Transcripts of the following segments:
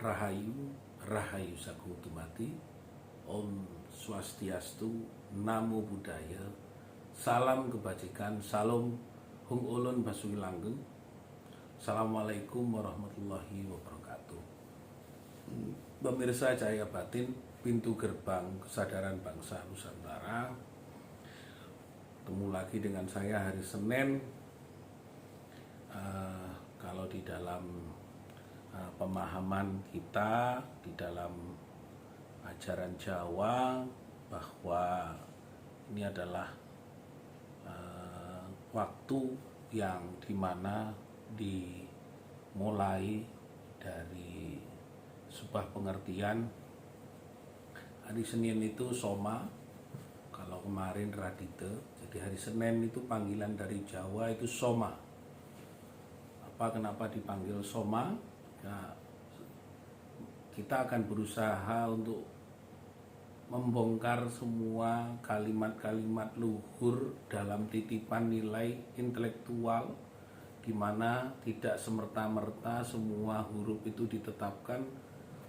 Rahayu, Rahayu Sakutumati, Om Swastiastu, Namo Buddhaya, Salam Kebajikan, Salam Hung Ulun Basuki Langgeng. Assalamualaikum warahmatullahi wabarakatuh. Pemirsa Cahaya Batin, pintu gerbang kesadaran bangsa Nusantara. Ketemu lagi dengan saya hari Senin. Kalau di dalam pemahaman kita, di dalam ajaran Jawa, bahwa ini adalah waktu yang dimana dimulai dari sebuah pengertian. Hari Senin itu Soma, kalau kemarin Radite, jadi hari Senin itu panggilan dari Jawa itu Soma. Kenapa dipanggil Soma? Ya, kita akan berusaha untuk membongkar semua kalimat-kalimat luhur dalam titipan nilai intelektual, di mana tidak semerta-merta semua huruf itu ditetapkan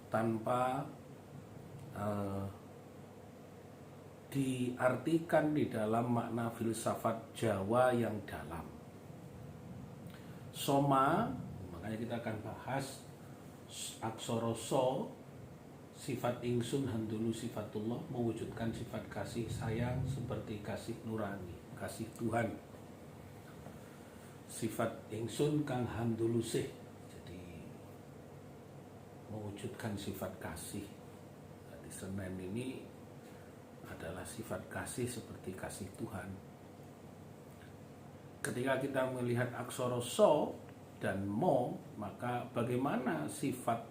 tanpa diartikan di dalam makna filsafat Jawa yang dalam. Soma, makanya kita akan bahas aksara so, sifat ingsun handulu sifatullah, mewujudkan sifat kasih sayang seperti kasih nurani, kasih Tuhan. Sifat ingsun kang handulu sih, jadi mewujudkan sifat kasih. Jadi Senin ini adalah sifat kasih seperti kasih Tuhan. Ketika kita melihat aksara so dan mo, maka bagaimana sifat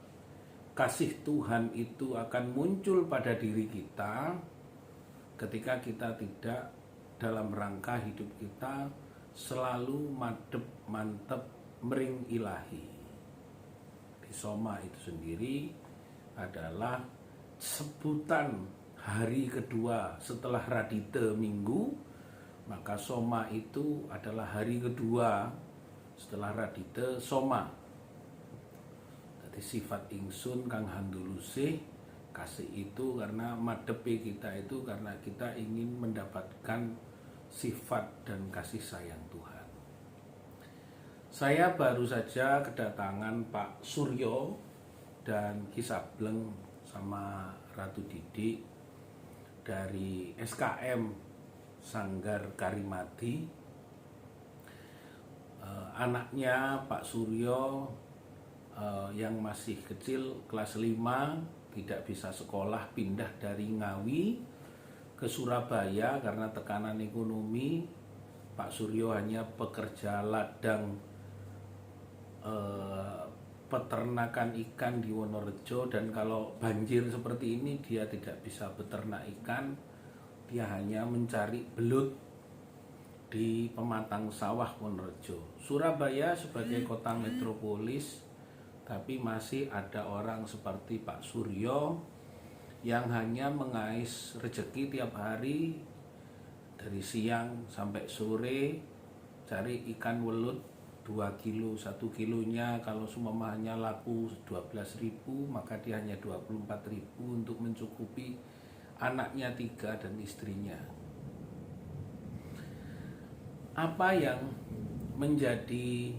kasih Tuhan itu akan muncul pada diri kita ketika kita tidak dalam rangka hidup kita selalu madep mantep mering ilahi. Di Soma itu sendiri adalah sebutan hari kedua setelah Radite Minggu, maka Soma itu adalah hari kedua setelah Radite Soma. Jadi sifat ingsun kang handulusih, kasih itu karena madepi kita itu karena kita ingin mendapatkan sifat dan kasih sayang Tuhan. Saya baru saja kedatangan Pak Suryo dan Ki Sableng sama Ratu Didik dari SKM Sanggar Karimati. Anaknya Pak Suryo yang masih kecil kelas 5 tidak bisa sekolah, pindah dari Ngawi ke Surabaya karena tekanan ekonomi. Pak Suryo hanya pekerja ladang peternakan ikan di Wonorejo, dan kalau banjir seperti ini dia tidak bisa beternak ikan. Dia hanya mencari belut di pematang sawah Wonorejo. Surabaya sebagai kota metropolis, tapi masih ada orang seperti Pak Suryo yang hanya mengais rezeki tiap hari dari siang sampai sore, cari ikan welut 2 kilo, 1 kilonya kalau seumpamanya laku 12.000, maka dia hanya 24.000 untuk mencukupi anaknya 3 dan istrinya. Apa yang menjadi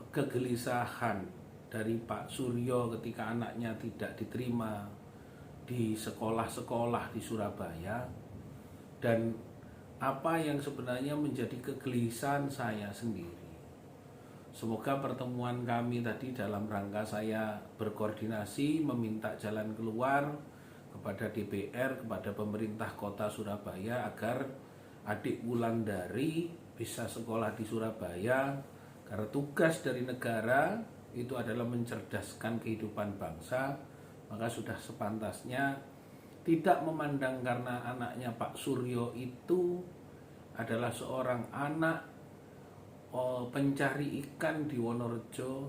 kegelisahan dari Pak Suryo ketika anaknya tidak diterima di sekolah-sekolah di Surabaya, dan apa yang sebenarnya menjadi kegelisahan saya sendiri? Semoga pertemuan kami tadi dalam rangka saya berkoordinasi meminta jalan keluar kepada DPR, kepada pemerintah kota Surabaya agar adik Wulandari bisa sekolah di Surabaya, karena tugas dari negara itu adalah mencerdaskan kehidupan bangsa. Maka sudah sepantasnya tidak memandang karena anaknya Pak Suryo itu adalah seorang anak pencari ikan di Wonorejo,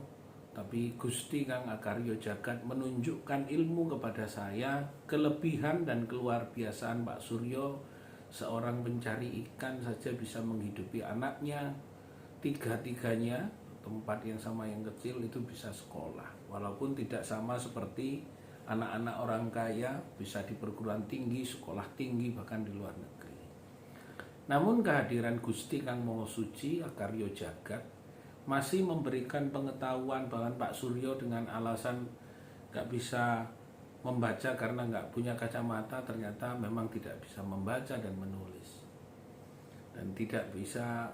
tapi Gusti Kang Akaryo Jagat menunjukkan ilmu kepada saya, kelebihan dan keluar biasaan Pak Suryo. Seorang pencari ikan saja bisa menghidupi anaknya, tiga-tiganya tempat yang sama yang kecil itu bisa sekolah, walaupun tidak sama seperti anak-anak orang kaya bisa di perguruan tinggi, sekolah tinggi, bahkan di luar negeri. Namun kehadiran Gusti Kang Maha Suci Akarya Jagat masih memberikan pengetahuan. Bahkan Pak Suryo dengan alasan gak bisa membaca karena gak punya kacamata, ternyata memang tidak bisa membaca dan menulis, dan tidak bisa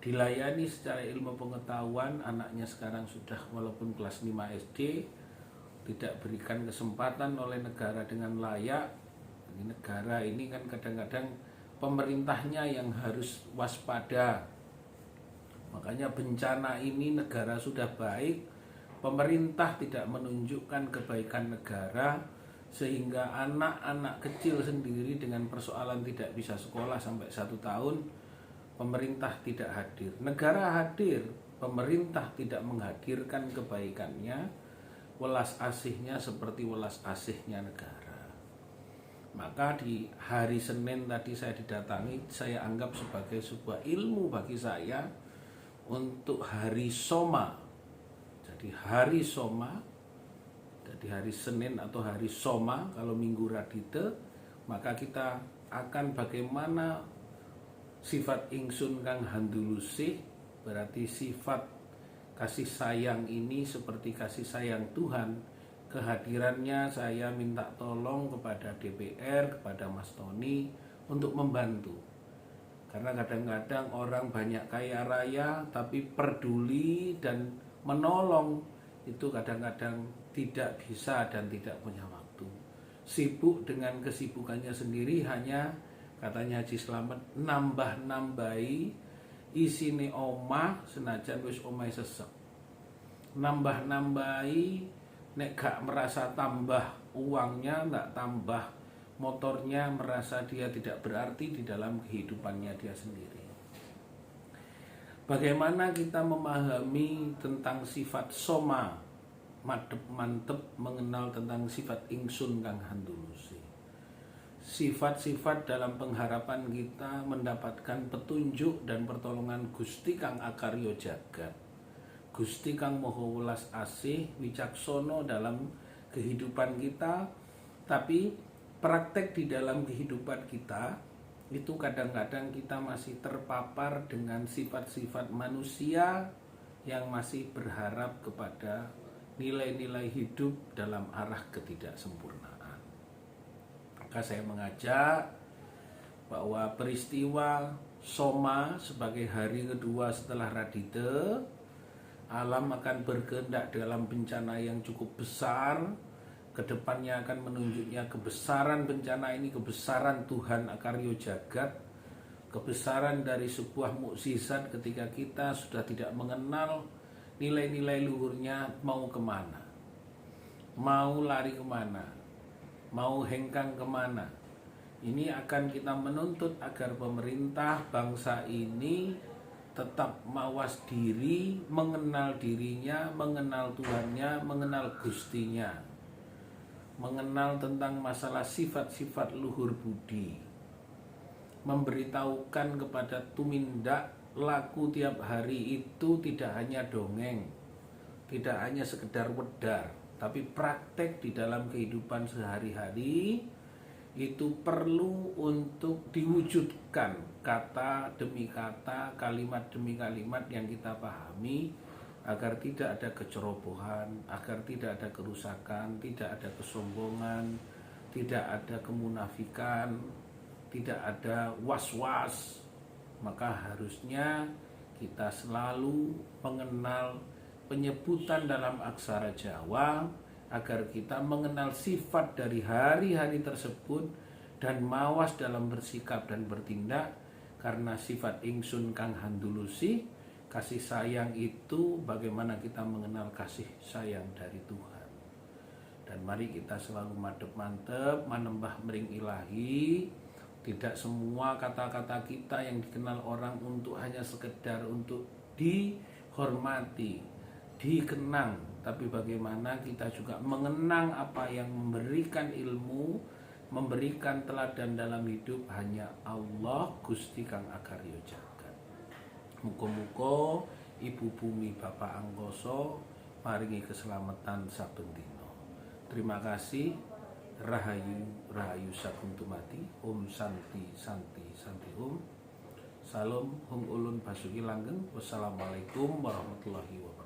dilayani secara ilmu pengetahuan. Anaknya sekarang sudah walaupun kelas 5 SD, tidak berikan kesempatan oleh negara dengan layak. Negara ini kan kadang-kadang pemerintahnya yang harus waspada. Makanya bencana ini negara sudah baik, pemerintah tidak menunjukkan kebaikan negara, sehingga anak-anak kecil sendiri dengan persoalan tidak bisa sekolah sampai 1 tahun, pemerintah tidak hadir. Negara hadir, pemerintah tidak menghadirkan kebaikannya, welas asihnya seperti welas asihnya negara. Maka di hari Senin tadi saya didatangi, saya anggap sebagai sebuah ilmu bagi saya untuk hari Soma. Jadi hari Soma, jadi hari Senin atau hari Soma kalau Minggu Radite, maka kita akan bagaimana sifat ingsun kang handulusih, berarti sifat kasih sayang ini seperti kasih sayang Tuhan. Kehadirannya saya minta tolong kepada DPR, kepada Mas Tony untuk membantu. Karena kadang-kadang orang banyak kaya raya tapi peduli dan menolong itu kadang-kadang tidak bisa dan tidak punya waktu. Sibuk dengan kesibukannya sendiri, hanya katanya Haji Slamet nambah-nambahi isine omah senajan wis omahe sesek. Nambah-nambahi nek gak merasa tambah uangnya, gak tambah motornya, merasa dia tidak berarti di dalam kehidupannya dia sendiri. Bagaimana kita memahami tentang sifat soma, mantep mengenal tentang sifat ingsun kang handulusi. Sifat-sifat dalam pengharapan kita mendapatkan petunjuk dan pertolongan Gusti Kang Akarya Jagat, Gusti Kang Maha Welas Asih Wicaksono dalam kehidupan kita. Tapi praktek di dalam kehidupan kita itu kadang-kadang kita masih terpapar dengan sifat-sifat manusia yang masih berharap kepada nilai-nilai hidup dalam arah ketidaksempurnaan. Maka saya mengajak bahwa peristiwa Soma sebagai hari kedua setelah Radite, alam akan berkehendak dalam bencana yang cukup besar. Kedepannya akan menunjuknya kebesaran bencana ini, kebesaran Tuhan Akarya Jagat, kebesaran dari sebuah mukjizat ketika kita sudah tidak mengenal nilai-nilai luhurnya, mau kemana, mau lari kemana, mau hengkang kemana. Ini akan kita menuntut agar pemerintah bangsa ini tetap mawas diri, mengenal dirinya, mengenal Tuhannya, mengenal Gustinya, mengenal tentang masalah sifat-sifat luhur budi, memberitahukan kepada tumindak laku tiap hari itu tidak hanya dongeng, tidak hanya sekedar wedar, tapi praktek di dalam kehidupan sehari-hari itu perlu untuk diwujudkan, kata demi kata, kalimat demi kalimat yang kita pahami, agar tidak ada kecerobohan, agar tidak ada kerusakan, tidak ada kesombongan, tidak ada kemunafikan, tidak ada was-was. Maka harusnya kita selalu mengenal penyebutan dalam aksara Jawa, agar kita mengenal sifat dari hari-hari tersebut dan mawas dalam bersikap dan bertindak. Karena sifat ingsun kang handulusi, kasih sayang itu bagaimana kita mengenal kasih sayang dari Tuhan. Dan mari kita selalu madep mantep manembah mering ilahi. Tidak semua kata-kata kita yang dikenal orang untuk hanya sekedar untuk dihormati, dikenang, tapi bagaimana kita juga mengenang apa yang memberikan ilmu, memberikan teladan dalam hidup hanya Allah Gusti Kang Akarya Jagat. Muga-muga Ibu Bumi Bapak Angkasa maringi keselamatan saben dina. Terima kasih. Rahayu Rahayu Sagung Tumati. Om Santi Santi Santi Om. Salam Hum Ulun Basuki Langgeng. Wassalamualaikum warahmatullahi wabarakatuh.